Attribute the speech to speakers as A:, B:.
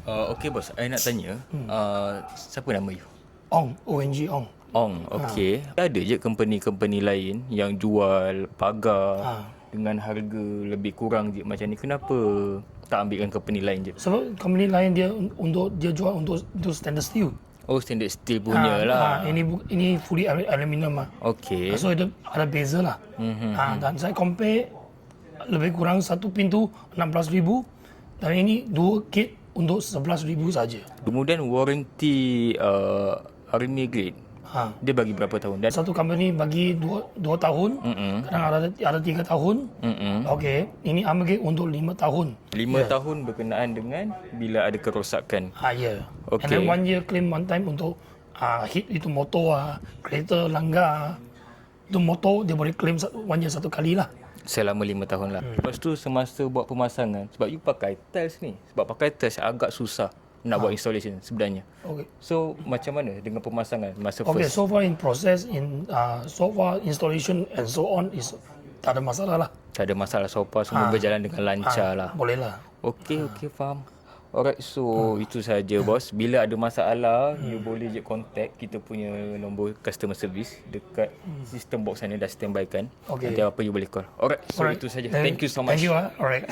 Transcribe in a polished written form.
A: Okay bos, saya nak tanya, siapa nama you?
B: Ong, ONG Ong.
A: Ong, okay. Ada je company-company lain yang jual pagar dengan harga lebih kurang je macam ni. Kenapa tak ambilkan company lain je?
B: Sebab company lain dia jual untuk stainless steel.
A: Oh, standard steel punya lah.
B: Ini fully aluminium lah.
A: Okay.
B: So itu ada beza lah. Dan saya compare lebih kurang satu pintu 16,000 dan ini dua kit untuk 11,000 saja.
A: Kemudian warranty Army Grade, dia bagi berapa tahun? Dan
B: Satu company bagi 2 tahun, kadang ada 3 tahun. Okey, ini Army untuk 5 tahun.
A: 5 tahun berkenaan dengan bila ada kerosakan.
B: Ya.
A: Okey.
B: And then 1 year claim one time untuk hit itu motor kereta langgar. Itu motor dia boleh claim 1 year satu kali lah.
A: Selama 5 tahun lah. Lepas tu semasa buat pemasangan, sebab you pakai tiles ni, sebab pakai tiles agak susah nak buat installation sebenarnya.
B: Okay.
A: So macam mana dengan pemasangan masa
B: Okay,
A: first?
B: so far in process, so far installation and so on is tak ada masalah lah.
A: Tak ada masalah, so far semua berjalan dengan lancar lah.
B: Boleh lah.
A: Okay, faham. Alright, so itu saja bos. Bila ada masalah, you boleh je contact kita punya nombor customer service dekat sistem box sana dah standby kan.
B: Okay.
A: Nanti apa you boleh call. Alright, so itu saja. Thank you so much.
B: Thank you. Alright.